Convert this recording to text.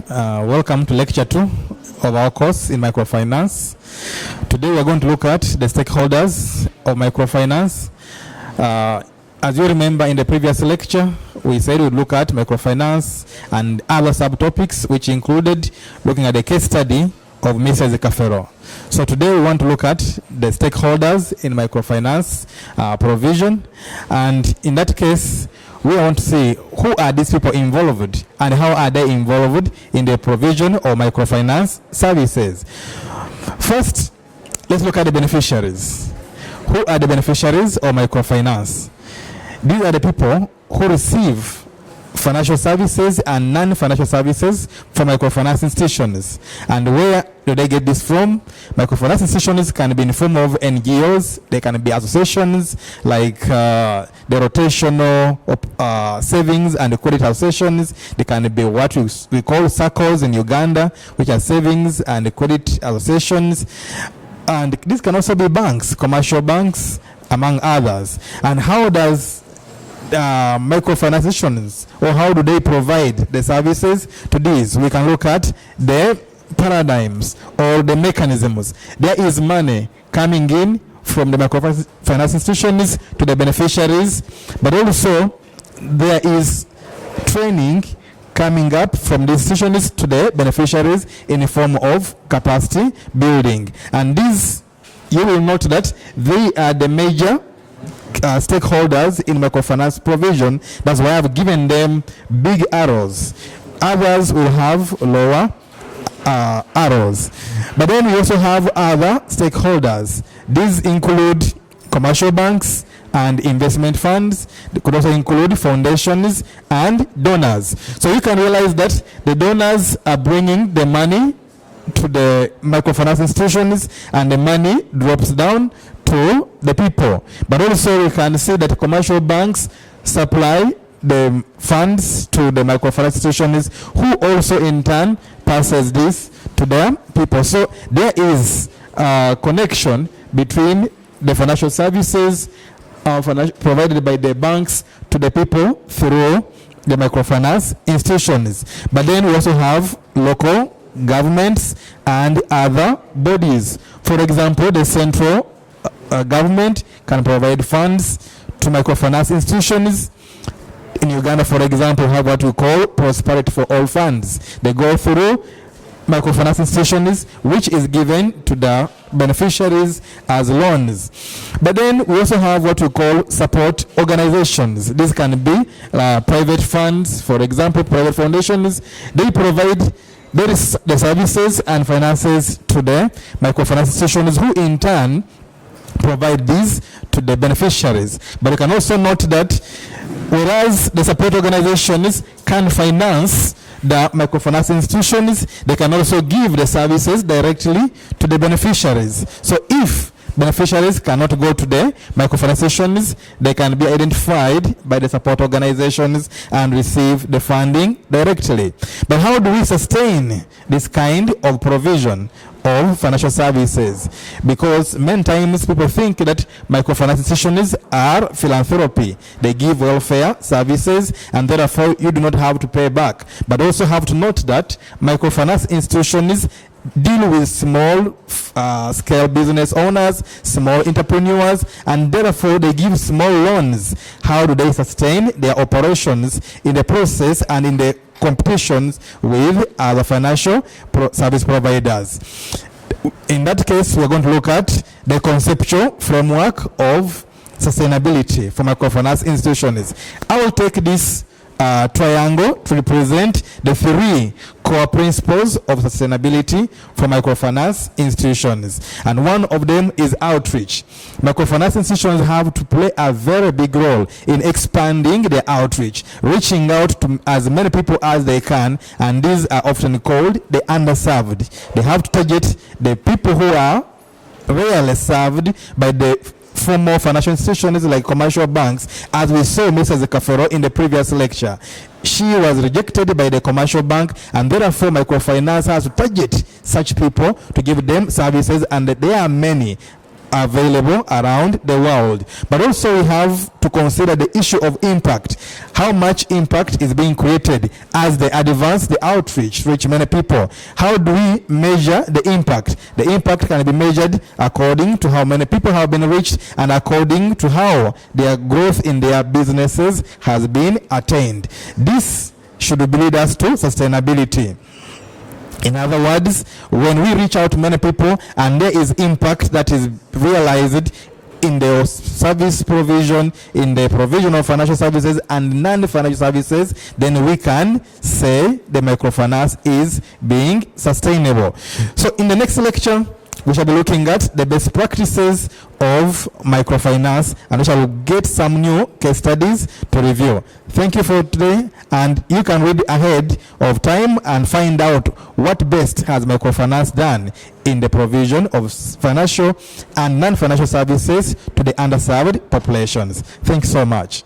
Welcome to lecture 2 of our course in microfinance. Today we are going to look at the stakeholders of microfinance. As you remember, in the previous lecture, we said we'd look at microfinance and other subtopics, which included looking at the case study of Mrs. Kafero. So today we want to look at the stakeholders in microfinance provision, and in that case, we want to see who are these people involved and how are they involved in the provision of microfinance services. First, let's look at the beneficiaries. Who are the beneficiaries of microfinance? These are the people who receive financial services and non-financial services from microfinance institutions. And where do they get this from? Microfinance institutions can be in the form of NGOs, they can be associations like the rotational savings and credit associations. They can be what we call circles in Uganda, which are savings and credit associations. And this can also be banks, commercial banks, among others. And how does microfinance institutions, or how do they provide the services to these? We can look at the paradigms or the mechanisms. There is money coming in from the microfinance institutions to the beneficiaries, but also there is training coming up from the institutions to the beneficiaries in the form of capacity building. And these, you will note that they are the major stakeholders in microfinance provision. That's why I've given them big arrows. Others will have lower arrows. But then we also have other stakeholders. These include commercial banks and investment funds. They could also include foundations and donors. So you can realize that the donors are bringing the money to the microfinance institutions, and the money drops down to the people. But also we can see that commercial banks supply the funds to the microfinance institutions, who also in turn passes this to their people. So there is a connection between the financial services provided by the banks to the people through the microfinance institutions. But then we also have local governments and other bodies. For example, the central government can provide funds to microfinance institutions. In Uganda, for example, we have what we call Prosperity for All funds. They go through microfinance institutions, which is given to the beneficiaries as loans. But then we also have what we call support organizations. These can be private funds, for example, private foundations. They provide the services and finances to the microfinance institutions, who in turn provide these to the beneficiaries. But you can also note that whereas the support organizations can finance the microfinance institutions, they can also give the services directly to the beneficiaries. So if beneficiaries cannot go to the microfinance institutions, they can be identified by the support organizations and receive the funding directly. But how do we sustain this kind of provision of financial services? Because many times people think that microfinance institutions are philanthropy. They give welfare services and therefore you do not have to pay back. But also have to note that microfinance institutions deal with small scale business owners, small entrepreneurs, and therefore they give small loans. How do they sustain their operations in the process and in the competitions with other financial service providers? In that case, we're going to look at the conceptual framework of sustainability for microfinance institutions. I will take this triangle to represent the three core principles of sustainability for microfinance institutions. And one of them is outreach. Microfinance institutions have to play a very big role in expanding their outreach, reaching out to as many people as they can, and these are often called the underserved. They have to target the people who are rarely served by the formal financial institutions like commercial banks, as we saw Mrs. Kafero in the previous lecture. She was rejected by the commercial bank, and therefore microfinance has to target such people to give them services, and there are many available around the world. But also we have to consider the issue of impact. How much impact is being created as they advance the outreach, reach many people? How do we measure the impact? The impact can be measured according to how many people have been reached and according to how their growth in their businesses has been attained. This should lead us to sustainability. In other words, when we reach out to many people and there is impact that is realized in the service provision, in the provision of financial services and non-financial services, then we can say the microfinance is being sustainable. So in the next lecture, we shall be looking at the best practices of microfinance, and we shall get some new case studies to review. Thank you for today, and you can read ahead of time and find out what best has microfinance done in the provision of financial and non-financial services to the underserved populations. Thanks so much.